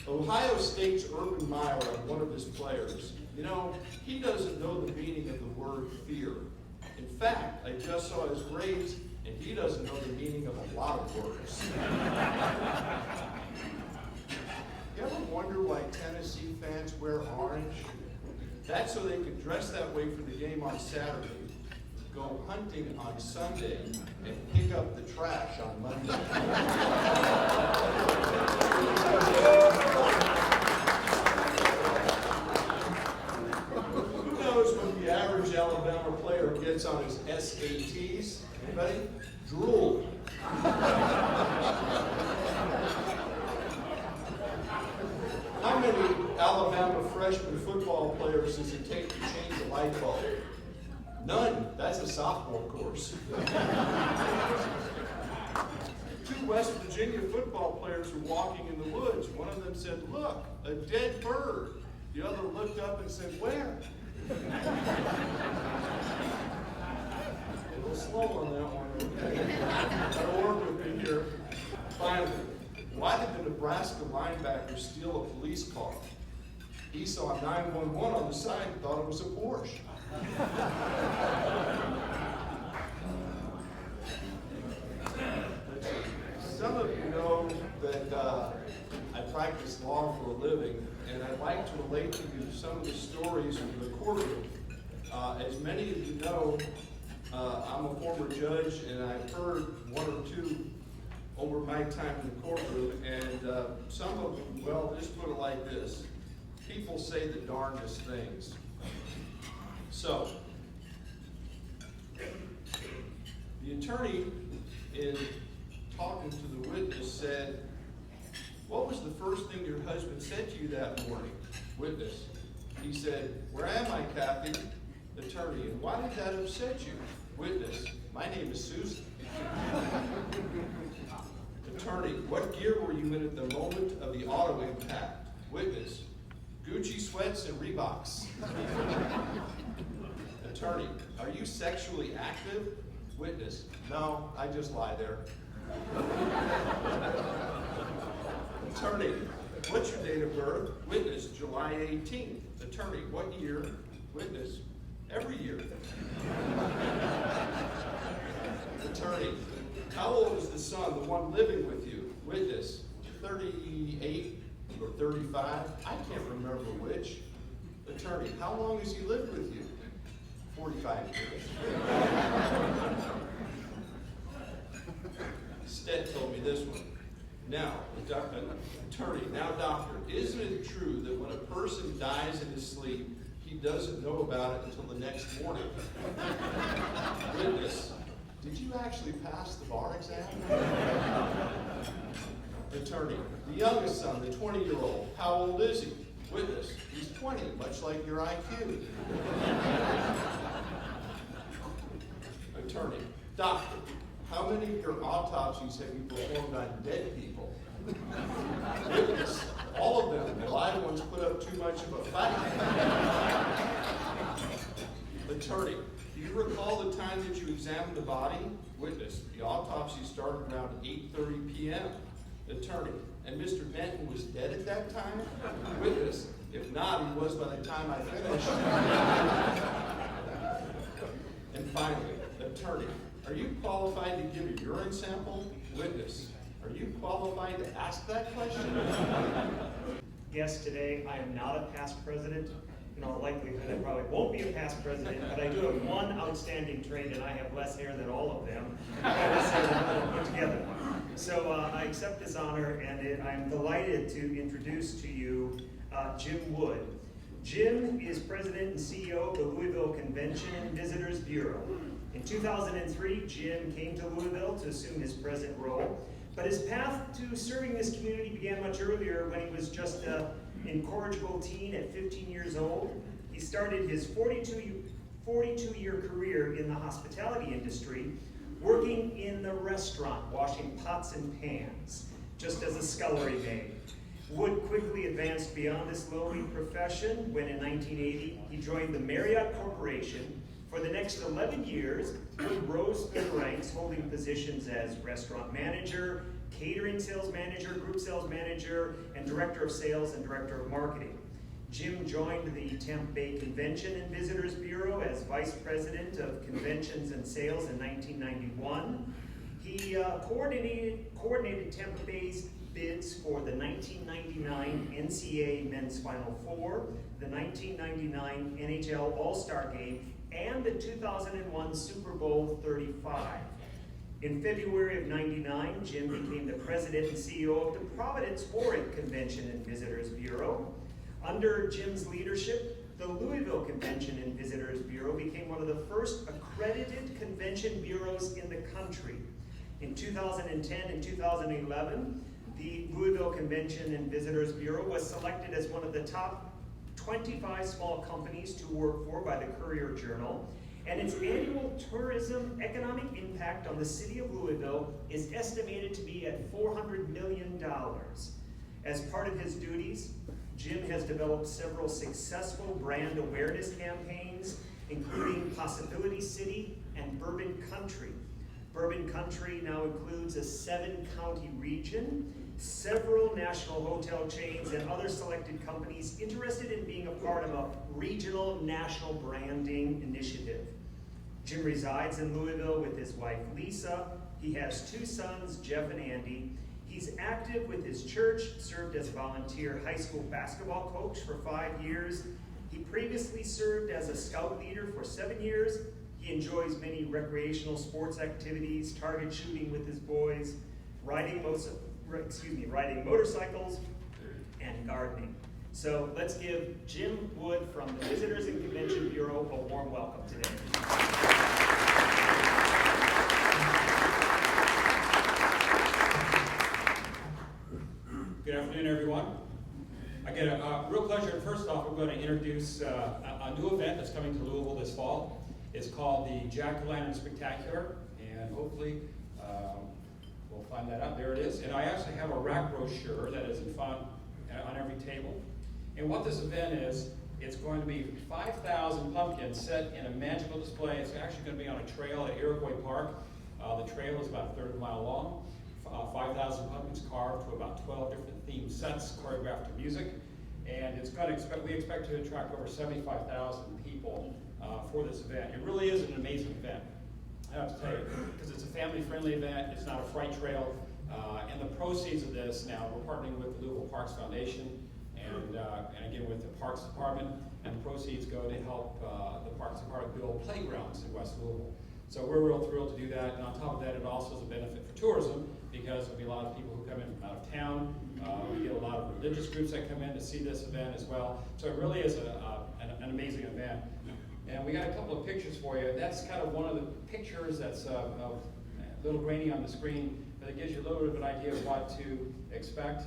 Ohio State's Urban Meyer, one of his players, he doesn't know the meaning of the word fear. In fact, I just saw his grades, and he doesn't know the meaning of a lot of words. You ever wonder why Tennessee fans wear orange? That's so they can dress that way for the game on Saturday, go hunting on Sunday, and pick up the trash on Monday. Who knows what the average Alabama player gets on his SATs? Anybody? Drool. How many Alabama freshman football players does it take to change a light bulb? None. That's a sophomore course. Two West Virginia football players were walking in the woods. One of them said, "Look, a dead bird." The other looked up and said, "Where?" A little slow on that one, okay? Gotta work with me here. Finally, why did the Nebraska linebacker steal a police car? He saw 911 on the side and thought it was a Porsche. Some of you know that I practice law for a living, and I'd like to relate to you some of the stories from the courtroom. As many of you know, I'm a former judge, and I've heard one or two over my time in the courtroom, and some of them, well, just put it like this. People say the darndest things. So, the attorney, in talking to the witness, said, "What was the first thing your husband said to you that morning?" Witness. He said, "Where am I, Kathy?" Attorney. "And why did that upset you?" Witness. "My name is Susan." Attorney. "What gear were you in at the moment of the auto impact?" Witness. "Gucci sweats and Reeboks." Attorney. "Are you sexually active?" Witness. "No, I just lie there." Attorney. "What's your date of birth?" Witness. "July 18th. Attorney. "What year?" Witness. "Every year." Attorney. "How old is the son, the one living with you?" Witness. 38 or 35? I can't remember which. Attorney. "How long has he lived with you?" 45 years. Stead told me this one. Now, attorney, "Now, doctor, isn't it true that when a person dies in his sleep, he doesn't know about it until the next morning?" Witness. "Did you actually pass the bar exam?" Attorney. "The youngest son, the 20-year-old, how old is he?" Witness. "He's 20, much like your IQ." Attorney. "Doctor, how many of your autopsies have you performed on dead people?" Witness. "All of them. The live ones put up too much of a fight." Attorney. "Do you recall the time that you examined the body?" Witness. "The autopsy started around 8:30 p.m. Attorney. "And Mr. Benton was dead at that time?" Witness. "If not, he was by the time I finished." And finally, attorney. "Are you qualified to give a urine sample?" Witness. "Are you qualified to ask that question?" Yes, today I am not a past president. In all likelihood, I probably won't be a past president, but I do have one outstanding trait, and I have less hair than all of them. Put together. So I accept this honor, and I'm delighted to introduce to you Jim Wood. Jim is president and CEO of the Louisville Convention and Visitors Bureau. In 2003, Jim came to Louisville to assume his present role, but his path to serving this community began much earlier when he was just an incorrigible teen at 15 years old. He started his 42-year career in the hospitality industry, working in the restaurant, washing pots and pans, just as a scullery maid. Wood quickly advanced beyond this lowly profession when in 1980 he joined the Marriott Corporation. For the next 11 years, Wood rose through the ranks, holding positions as restaurant manager, catering sales manager, group sales manager, and director of sales and director of marketing. Jim joined the Tampa Bay Convention and Visitors Bureau as vice president of conventions and sales in 1991. He coordinated Tampa Bay's bids for the 1999 NCAA Men's Final Four, the 1999 NHL All-Star Game, and the 2001 Super Bowl 35. In February of '99, Jim became the president and CEO of the Providence, Oregon Convention and Visitors Bureau. Under Jim's leadership, the Louisville Convention and Visitors Bureau became one of the first accredited convention bureaus in the country. In 2010 and 2011, the Louisville Convention and Visitors Bureau was selected as one of the top 25 small companies to work for by the Courier Journal, and its annual tourism economic impact on the city of Louisville is estimated to be at $400 million. As part of his duties, Jim has developed several successful brand awareness campaigns, including Possibility City and Bourbon Country. Bourbon Country now includes a 7-county region, several national hotel chains, and other selected companies interested in being a part of a regional national branding initiative. Jim resides in Louisville with his wife Lisa. He has 2 sons, Jeff and Andy. He's active with his church, served as volunteer high school basketball coach for 5 years. He previously served as a scout leader for 7 years. He enjoys many recreational sports activities, target shooting with his boys, riding motorcycles, and gardening. So let's give Jim Wood from the Visitors and Convention Bureau a warm welcome today. Good afternoon, everyone. I get a real pleasure. First off, we're going to introduce a new event that's coming to Louisville this fall. It's called the Jack-O-Lantern Spectacular, and hopefully we'll find that out. There it is. And I actually have a rack brochure that is in front on every table. And what this event is, it's going to be 5,000 pumpkins set in a magical display. It's actually going to be on a trail at Iroquois Park. The trail is about a third of a mile long. 5,000 pumpkins carved to about 12 different theme sets, choreographed to music. And we expect to attract over 75,000 people for this event. It really is an amazing event, I have to tell you, because it's a family-friendly event. It's not a fright trail. And the proceeds of this, now we're partnering with the Louisville Parks Foundation and again with the Parks Department, and the proceeds go to help the Parks Department build playgrounds in West Louisville. So we're real thrilled to do that, and on top of that, it also is a benefit for tourism, because there'll be a lot of people who come in from out of town. We get a lot of religious groups that come in to see this event as well. So it really is an amazing event. And we got a couple of pictures for you. That's kind of one of the pictures that's a little grainy on the screen, but it gives you a little bit of an idea of what to expect.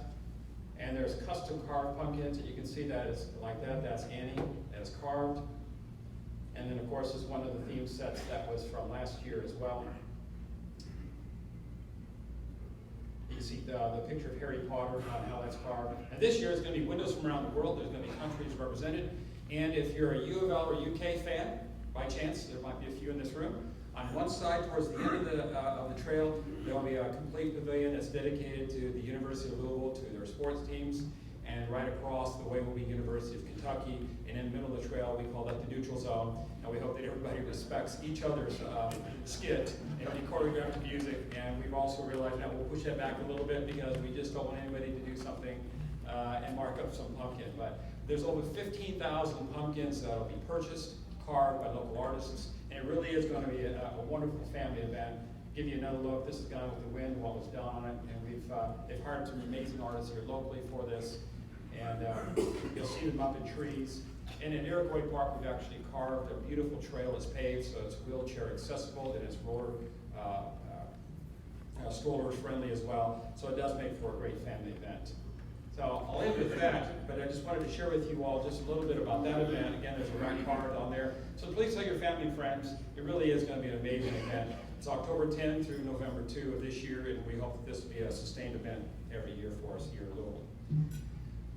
And there's custom carved pumpkins, and you can see that is like that. That's Annie, that's carved. And then of course is one of the theme sets that was from last year as well. You see the picture of Harry Potter, how that's carved. And this year is going to be windows from around the world. There's going to be countries represented. And if you're a U of L or UK fan, by chance, there might be a few in this room, on one side towards the end of the trail, there will be a complete pavilion that's dedicated to the University of Louisville, to their sports teams. And right across the way will be University of Kentucky. And in the middle of the trail, we call that the neutral zone. And we hope that everybody respects each other's skit and the choreographed music. And we've also realized that we'll push that back a little bit, because we just don't want anybody to do something and mark up some pumpkin. But there's over 15,000 pumpkins that will be purchased, carved by local artists. And it really is going to be a wonderful family event. Give you another look. This is Gone with the Wind, what was done on it. And they've hired some amazing artists here locally for this. And you'll see them up in trees. And in Iroquois Park, we've actually carved a beautiful trail that's paved, so it's wheelchair accessible, and it's strollers friendly as well. So it does make for a great family event. So I'll end with that, but I just wanted to share with you all just a little bit about that event. Again, there's a rack card on there. So please tell your family and friends. It really is going to be an amazing event. It's October 10 through November 2 of this year, and we hope that this will be a sustained event every year for us here in Louisville.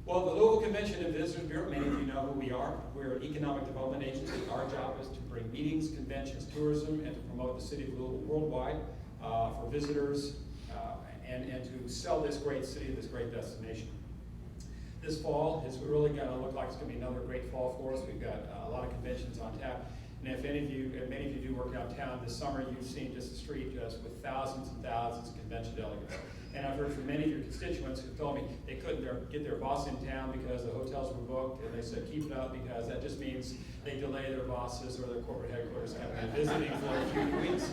Well, the Louisville Convention and Visitors Bureau, many of you know who we are. We're an economic development agency. Our job is to bring meetings, conventions, tourism, and to promote the city of Louisville worldwide for visitors and to sell this great city, this great destination. This fall is really going to look like it's going to be another great fall for us. We've got a lot of conventions on tap. And if many of you do work downtown this summer, you've seen just the street just with thousands and thousands of convention delegates. And I've heard from many of your constituents who told me they couldn't get their boss in town because the hotels were booked, and they said keep it up because that just means they delay their bosses or their corporate headquarters coming visiting for a few weeks.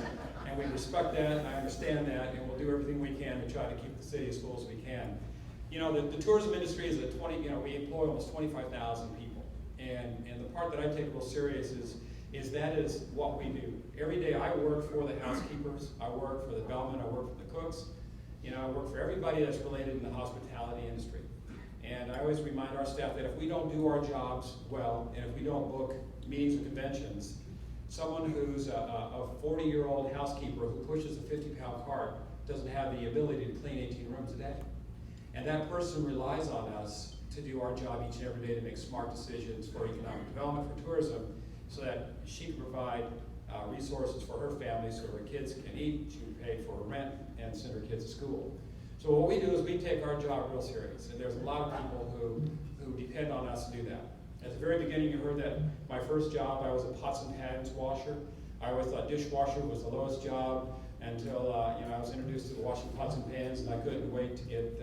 And we respect that, I understand that, and we'll do everything we can to try to keep the city as full as we can. You know, the tourism industry is we employ almost 25,000 people. And the part that I take real serious is that is what we do. Every day I work for the housekeepers, I work for the bellmen, I work for the cooks. You know, I work for everybody that's related in the hospitality industry. And I always remind our staff that if we don't do our jobs well, and if we don't book meetings and conventions, someone who's a 40-year-old housekeeper who pushes a 50-pound cart doesn't have the ability to clean 18 rooms a day. And that person relies on us to do our job each and every day to make smart decisions for economic development, for tourism, so that she can provide resources for her family so her kids can eat, she can pay for rent, and send her kids to school. So what we do is we take our job real serious, and there's a lot of people who depend on us to do that. At the very beginning, you heard that my first job, I was a pots and pans washer. I always thought dishwasher was the lowest job until I was introduced to washing pots and pans, and I couldn't wait to get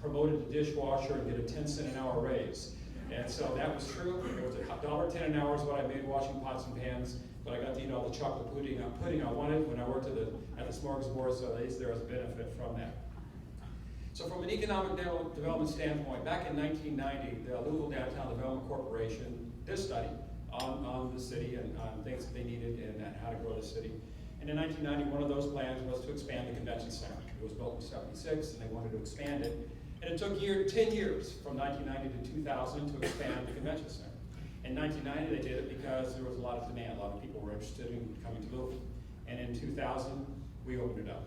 promoted to dishwasher and get a 10-cent an hour raise. And so that was true. It was $1.10 an hour is what I made washing pots and pans, but I got to eat all the chocolate pudding I wanted when I worked at the smorgasbord, so at least there was a benefit from that. So from an economic development standpoint, back in 1990, the Louisville Downtown Development Corporation did a study on the city and on things that they needed and how to grow the city. And in 1990, one of those plans was to expand the convention center. It was built in '76, and they wanted to expand it. And it took 10 years, from 1990 to 2000, to expand the convention center. In 1990, they did it because there was a lot of demand. A lot of people were interested in coming to Louisville. And in 2000, we opened it up.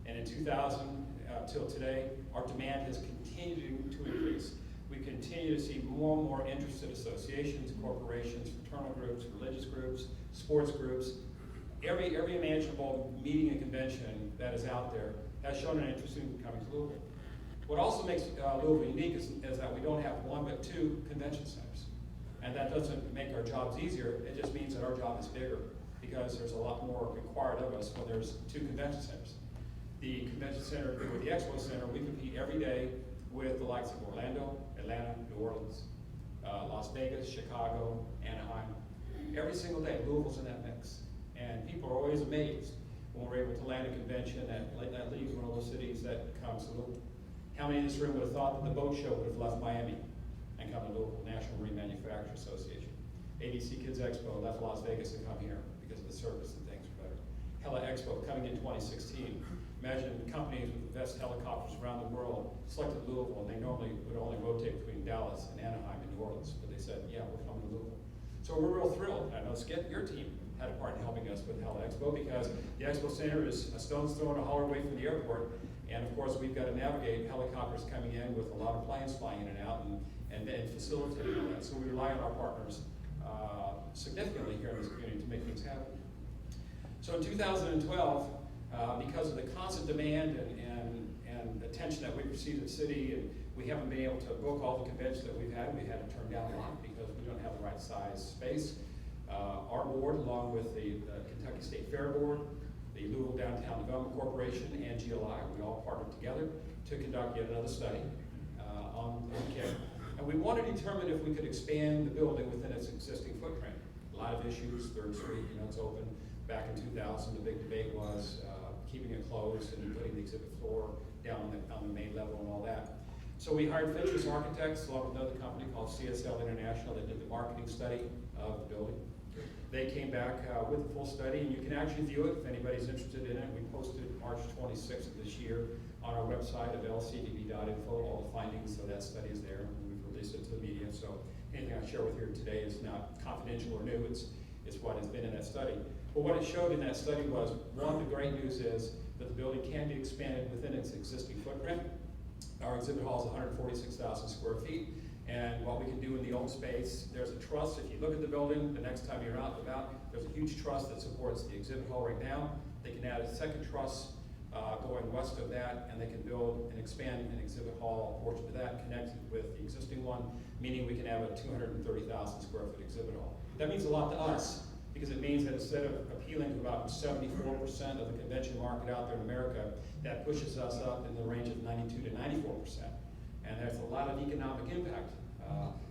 And in 2000, till today, our demand has continued to increase. We continue to see more and more interested associations, corporations, fraternal groups, religious groups, sports groups. Every imaginable meeting and convention that is out there has shown an interest in coming to Louisville. What also makes Louisville unique is that we don't have one but two convention centers. And that doesn't make our jobs easier, it just means that our job is bigger because there's a lot more required of us when there's two convention centers. The convention center with the Expo Center, we compete every day with the likes of Orlando, Atlanta, New Orleans, Las Vegas, Chicago, Anaheim. Every single day, Louisville's in that mix. And people are always amazed when we're able to land a convention that leaves one of those cities that comes to Louisville. How many in this room would have thought that the boat show would have left Miami and come to Louisville, National Marine Manufacturers Association? ABC Kids Expo left Las Vegas and come here because of the service and things are better. Heli Expo coming in 2016. Imagine companies with the best helicopters around the world selected Louisville, and they normally would only rotate between Dallas and Anaheim and New Orleans, but they said, yeah, we're coming to Louisville. So we're real thrilled. I know Skip, your team had a part in helping us with Heli Expo because the Expo Center is a stone's throw and a holler away from the airport. And of course, we've got to navigate helicopters coming in with a lot of planes flying in and out and facilitating all that. So we rely on our partners significantly here in this community to make things happen. So in 2012, because of the constant demand and attention that we've received in the city, and we haven't been able to book all the conventions that we've had to turn down a lot because we don't have the right size space. Our board, along with the Kentucky State Fair Board, the Louisville Downtown Development Corporation, and GLI, we all partnered together to conduct yet another study on care. And we wanted to determine if we could expand the building within its existing footprint. A lot of issues, 3rd Street, it's open. Back in 2000, the big debate was keeping it closed and putting the exhibit floor down on the main level and all that. So we hired Fitch's Architects along with another company called CSL International that did the marketing study of the building. They came back with a full study, and you can actually view it if anybody's interested in it. We posted March 26th of this year on our website of lcdb.info. All the findings of that study is there, and we've released it to the media. So anything I share with you today is not confidential or new. It's what has been in that study. But what it showed in that study was, one, the great news is that the building can be expanded within its existing footprint. Our exhibit hall is 146,000 square feet. And what we can do in the old space, there's a truss. If you look at the building, the next time you're out and about, there's a huge truss that supports the exhibit hall right now. They can add a second truss going west of that, and they can build and expand an exhibit hall portion of that connected with the existing one, meaning we can have a 230,000 square foot exhibit hall. That means a lot to us, because it means that instead of appealing to about 74% of the convention market out there in America, that pushes us up in the range of 92 to 94%. And that's a lot of economic impact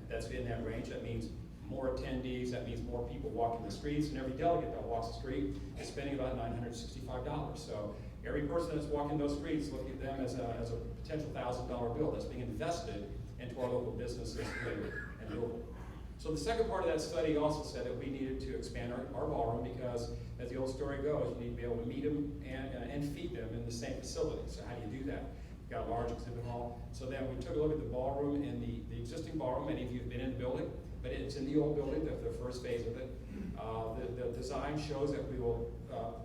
that's in that range. That means more attendees, that means more people walking the streets, and every delegate that walks the street is spending about $965. So every person that's walking those streets, look at them as a potential $1,000 bill that's being invested into our local businesses here in Louisville. So the second part of that study also said that we needed to expand our ballroom because, as the old story goes, you need to be able to meet them and feed them in the same facility. So how do you do that? We've got a large exhibit hall. So then we took a look at the ballroom and the existing ballroom. Many of you have been in the building, but it's in the old building, the first phase of it. The design shows that we will,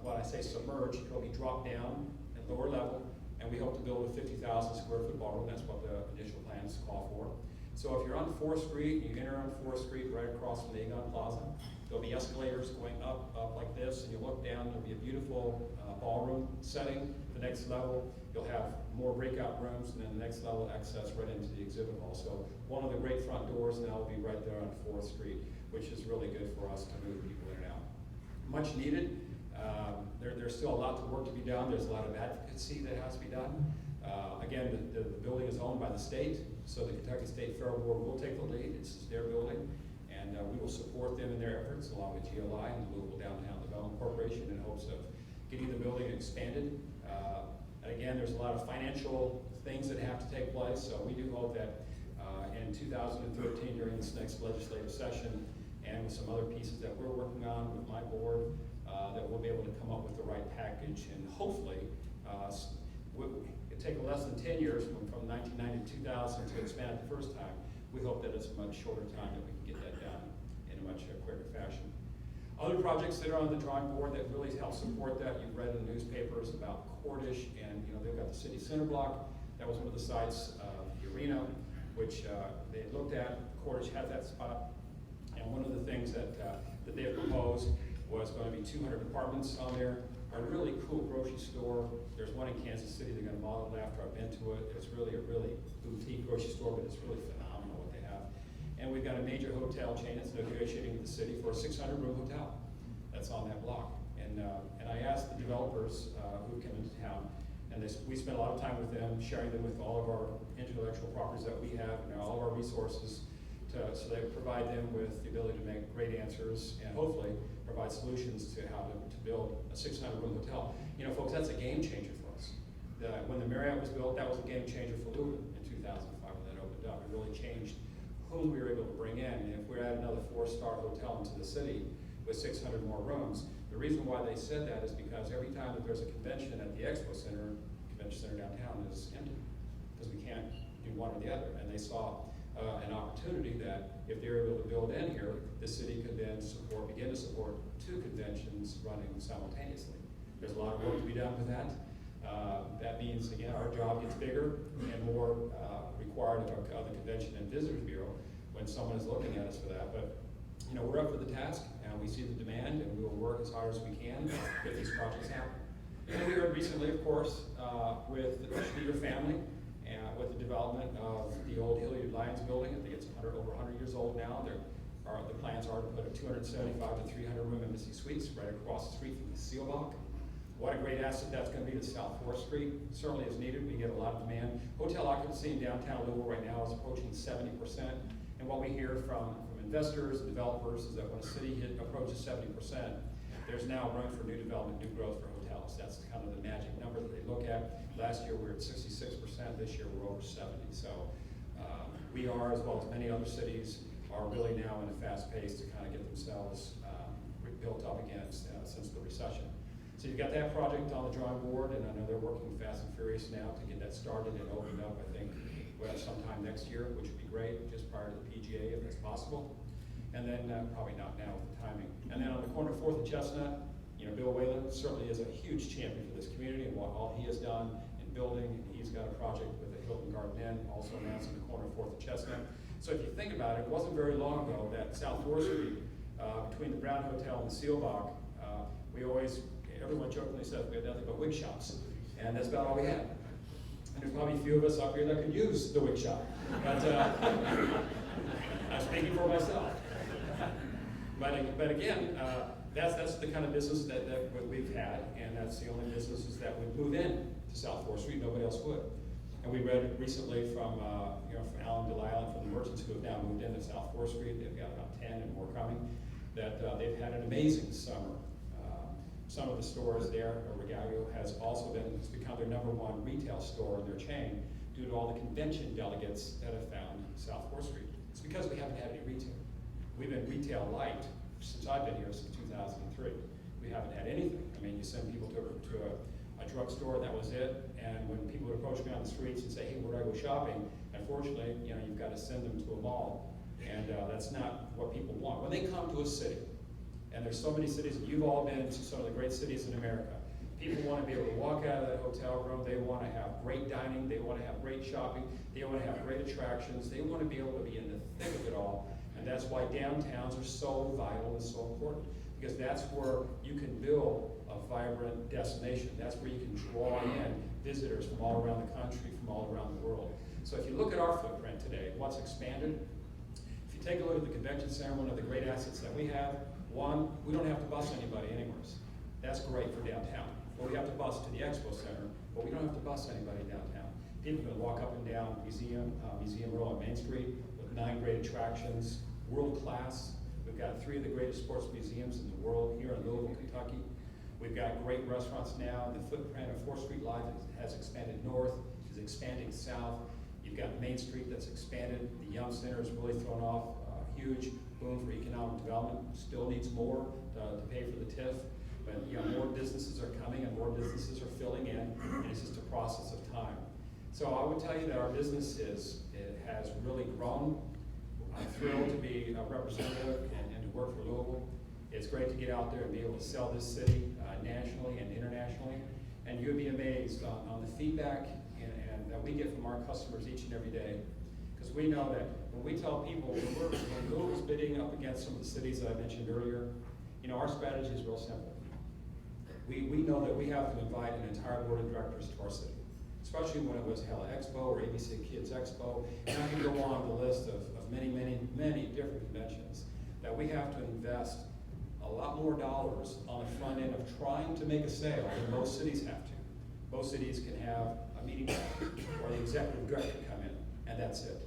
when I say submerge, it'll be dropped down at lower level, and we hope to build a 50,000 square foot ballroom. That's what the initial plans call for. So if you're on 4th Street, you enter on 4th Street right across from the Aegon Plaza, there'll be escalators going up like this, and you look down, there'll be a beautiful ballroom setting. The next level, you'll have more breakout rooms, and then the next level access right into the exhibit hall. So one of the great front doors now will be right there on 4th Street, which is really good for us to move people in and out. Much needed. There's still a lot of work to be done. There's a lot of advocacy that has to be done. Again, the building is owned by the state, so the Kentucky State Fair Board will take the lead. This is their building, and we will support them in their efforts, along with GLI and the Louisville Downtown Development Corporation, in hopes of getting the building expanded. And again, there's a lot of financial things that have to take place, so we do hope that in 2013, during this next legislative session, and with some other pieces that we're working on with my board, that we'll be able to come up with the right package, and hopefully, it take less than 10 years from 1990 to 2000 to expand it the first time. We hope that it's a much shorter time that we can get that done in a much quicker fashion. Other projects that are on the drawing board that really help support that, you've read in the newspapers about Cordish, and they've got the city center block. That was one of the sites of the arena, which they looked at. Cordish had that spot, and one of the things that they have proposed was going to be 200 apartments on there. A really cool grocery store. There's one in Kansas City they're going to model it after. I've been to it. It's really a really boutique grocery store, but it's really phenomenal what they have. And we've got a major hotel chain that's negotiating with the city for a 600-room hotel that's on that block. And I asked the developers who come into town, and we spent a lot of time with them, sharing them with all of our intellectual properties that we have and all of our resources, so they provide them with the ability to make great answers and hopefully provide solutions to how to build a 600-room hotel. Folks, that's a game changer for us. When the Marriott was built, that was a game changer for Louisville in 2005 when that opened up. It really changed whom we were able to bring in. And if we're at another 4-star hotel into the city with 600 more rooms, the reason why they said that is because every time that there's a convention at the Expo Center, convention center downtown is empty because we can't do one or the other. And they saw an opportunity that if they're able to build in here, the city could then begin to support 2 conventions running simultaneously. There's a lot of work to be done with that. That means, again, our job gets bigger and more required of the Convention and Visitors Bureau when someone is looking at us for that. But we're up for the task, and we see the demand, and we will work as hard as we can to get these projects happen. And we heard recently, of course, with the Schneider family, with the development of the old Hilliard Lyons building. I think it's over 100 years old now. The plans are to put a 275 to 300 room Embassy Suites right across the street from the Seelbach. What a great asset that's going to be to South 4th Street. Certainly is needed. We get a lot of demand. Hotel occupancy in downtown Louisville right now is approaching 70%. And what we hear from investors and developers is that when a city approaches 70%, there's now room for new development, new growth for hotels. That's kind of the magic number that they look at. Last year we were at 66%. This year we're over 70%. So we are, as well as many other cities, are really now in a fast pace to kind of get themselves built up again since the recession. So you've got that project on the drawing board, and I know they're working fast and furious now to get that started and opened up. I think we'll have sometime next year, which would be great, just prior to the PGA if that's possible. And then probably not now with the timing. And then on the corner of 4th and Chestnut, Bill Whalen certainly is a huge champion for this community and what all he has done in building. And he's got a project with the Hilton Garden Inn, also announced on the corner of 4th and Chestnut. So if you think about it, it wasn't very long ago that South 4th Street, between the Brown Hotel and the Seelbach, everyone jokingly said we had nothing but wig shops. And that's about all we had. And there's probably a few of us up here that could use the wig shop. But I'm speaking for myself. But again, that's the kind of business that we've had, and that's the only businesses that would move in to South 4th Street. Nobody else would. And we read recently from from Alan Delisle and from the merchants who have now moved into South 4th Street. They've got about 10 and more coming. That they've had an amazing summer. Some of the stores there, Regalio has also it's become their #1 retail store in their chain due to all the convention delegates that have found South 4th Street. It's because we haven't had any retail. We've been retail light since I've been here, since 2003. We haven't had anything. I mean, you send people to a drugstore, that was it. And when people would approach me on the streets and say, hey, where do I go shopping? Unfortunately, you've got to send them to a mall. And that's not what people want. When they come to a city, and there's so many cities, and you've all been to some of the great cities in America, people want to be able to walk out of that hotel room, they want to have great dining, they want to have great shopping, they want to have great attractions, they want to be able to be in the thick of it all. And that's why downtowns are so vital and so important, because that's where you can build a vibrant destination. That's where you can draw in visitors from all around the country, from all around the world. So if you look at our footprint today, what's expanded, if you take a look at the convention center, one of the great assets that we have, one, we don't have to bus anybody anywhere. That's great for downtown. Or we have to bus to the expo center, but we don't have to bus anybody downtown. People can walk up and down Museum Row on Main Street with 9 great attractions, world class. We've got 3 of the greatest sports museums in the world here in Louisville, Kentucky. We've got great restaurants now. The footprint of 4th Street Live has expanded north, is expanding south. You've got Main Street that's expanded. The Yum Center has really thrown off a huge boom for economic development. Still needs more to pay for the TIF. But more businesses are coming and more businesses are filling in, and it's just a process of time. So I would tell you that our business has really grown. I'm thrilled to be a representative and to work for Louisville. It's great to get out there and be able to sell this city nationally and internationally. And you'd be amazed on the feedback and that we get from our customers each and every day. Because we know that when we tell people, when Louisville's bidding up against some of the cities that I mentioned earlier, our strategy is real simple. We know that we have to invite an entire board of directors to our city, especially when it was Hella Expo or ABC Kids Expo, and I can go on the list of many, many, many different conventions, that we have to invest a lot more dollars on the front end of trying to make a sale than most cities have to. Most cities can have a meeting or the executive director come in, and that's it.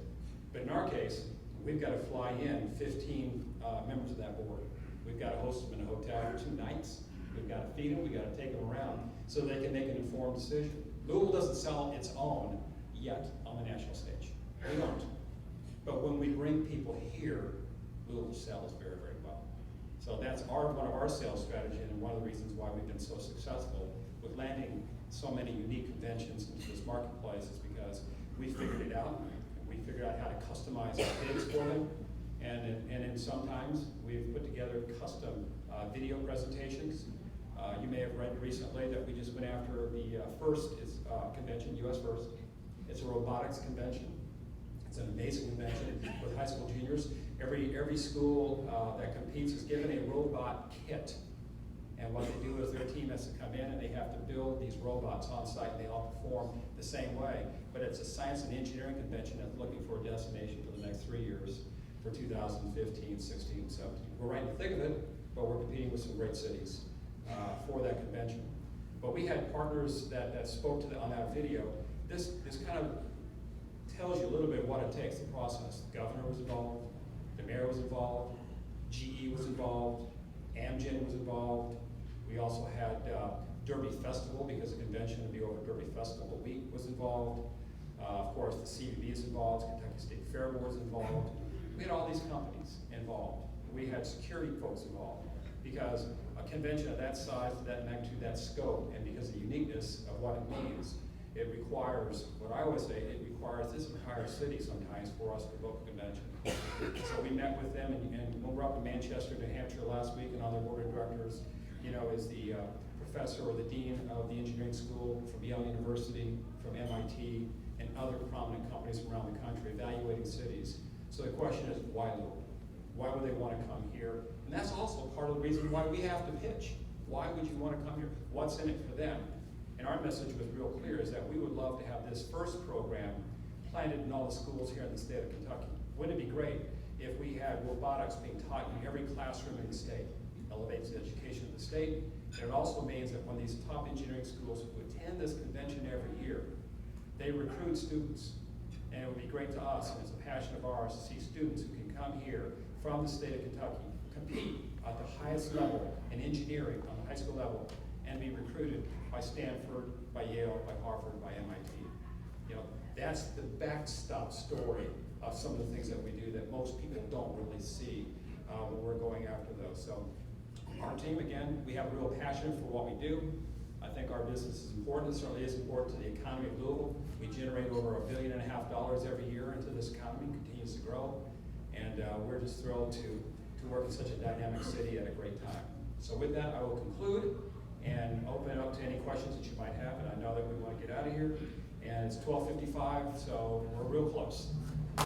But in our case, we've got to fly in 15 members of that board. We've got to host them in a hotel for 2 nights. We've got to feed them, we've got to take them around so they can make an informed decision. Louisville doesn't sell its own yet on the national stage. We don't. But when we bring people here, Louisville sells very, very well. So that's one of our sales strategies, and one of the reasons why we've been so successful with landing so many unique conventions into this marketplace is because we figured it out. We figured out how to customize our bids for them. And sometimes we've put together custom video presentations. You may have read recently that we just went after the first convention, US First. It's a robotics convention. It's an amazing convention with high school juniors. Every school that competes is given a robot kit. And what they do is their team has to come in and they have to build these robots on site, and they all perform the same way. But it's a science and engineering convention that's looking for a destination for the next 3 years for 2015, 16, 17. We're right in the thick of it, but we're competing with some great cities for that convention. But we had partners that spoke to on that video. This kind of tells you a little bit what it takes, the process. The governor was involved, the mayor was involved, GE was involved, Amgen was involved. We also had Derby Festival, because the convention would be over Derby Festival Week, was involved. Of course, the CVB is involved, Kentucky State Fair Board is involved. We had all these companies involved. We had security folks involved, because a convention of that size, that magnitude, that scope, and because of the uniqueness of what it means, it requires, what I always say, it requires this entire city sometimes for us to book a convention. So we met with them, and when we were up in Manchester, New Hampshire last week, and on their board of directors, is the professor or the dean of the engineering school from Yale University, from MIT, and other prominent companies from around the country evaluating cities. So the question is, why Louisville? Why would they want to come here? And that's also part of the reason why we have to pitch. Why would you want to come here? What's in it for them? And our message was real clear, is that we would love to have this first program planted in all the schools here in the state of Kentucky. Wouldn't it be great if we had robotics being taught in every classroom in the state? Elevates the education of the state, and it also means that when these top engineering schools who attend this convention every year, they recruit students. And it would be great to us, and it's a passion of ours, to see students who can come here from the state of Kentucky, compete at the highest level in engineering on the high school level, and be recruited by Stanford, by Yale, by Harvard, by MIT. You know, that's the backstop story of some of the things that we do that most people don't really see when we're going after those. So our team, again, we have a real passion for what we do. I think our business is important. It certainly is important to the economy of Louisville. We generate over $1.5 billion every year into this economy, continues to grow. And we're just thrilled to work in such a dynamic city at a great time. So with that, I will conclude and open it up to any questions that you might have. And I know that we want to get out of here. And it's 12:55, so we're real close.